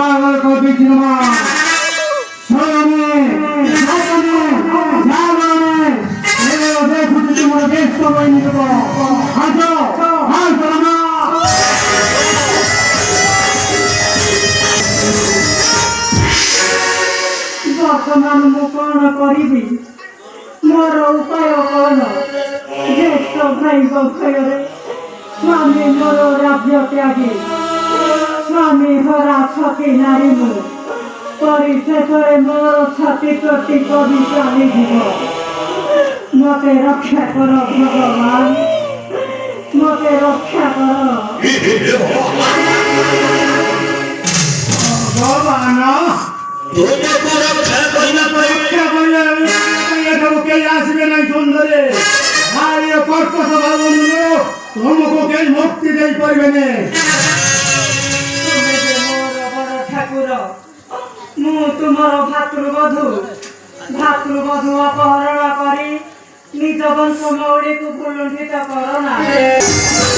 পাগল করে দিয়েছিল মা সরমে সরমে জাগরণে এভাবে খুঁজে তোমার দেশ সময় নিতে পারো হাসো হাসো না বর্তমান ମୁଁ କଣ କରିବି ମୋର ଉପାୟ କଣ ଜ୍ୟେଷ୍ଠ ଭାଇଙ୍କ ଭୟରେ ସ୍ୱାମୀ ମୋର ରାଜ୍ୟ ତ୍ୟାଗୀ ସ୍ୱାମୀ ହରା ଛତି ନାରୀ ମୁଁ ପରିଶେଷରେ ମୋର ଛାତି ପ୍ରତି କବି ଚାଲିଯିବ ମତେ ରକ୍ଷା କର ଭଗବାନ ମତେ ରକ୍ଷା କର ভগবান আসবে না সুন্দরে আর এ কর্কশ ভাবন্ধ তোমাকে কেউ মুক্তি দেই পারবে না ତୁମେ ଯେ ମୋର ବଡ଼ ଠାକୁର ମୁଁ ତୁମର ଭାତୃବଧୂ ଅପହରଣ କରି ନିଜ ବଂଶ ମୌଳିକୁ ଭୁଲୁଣ୍ଠିତ କର ନାହିଁ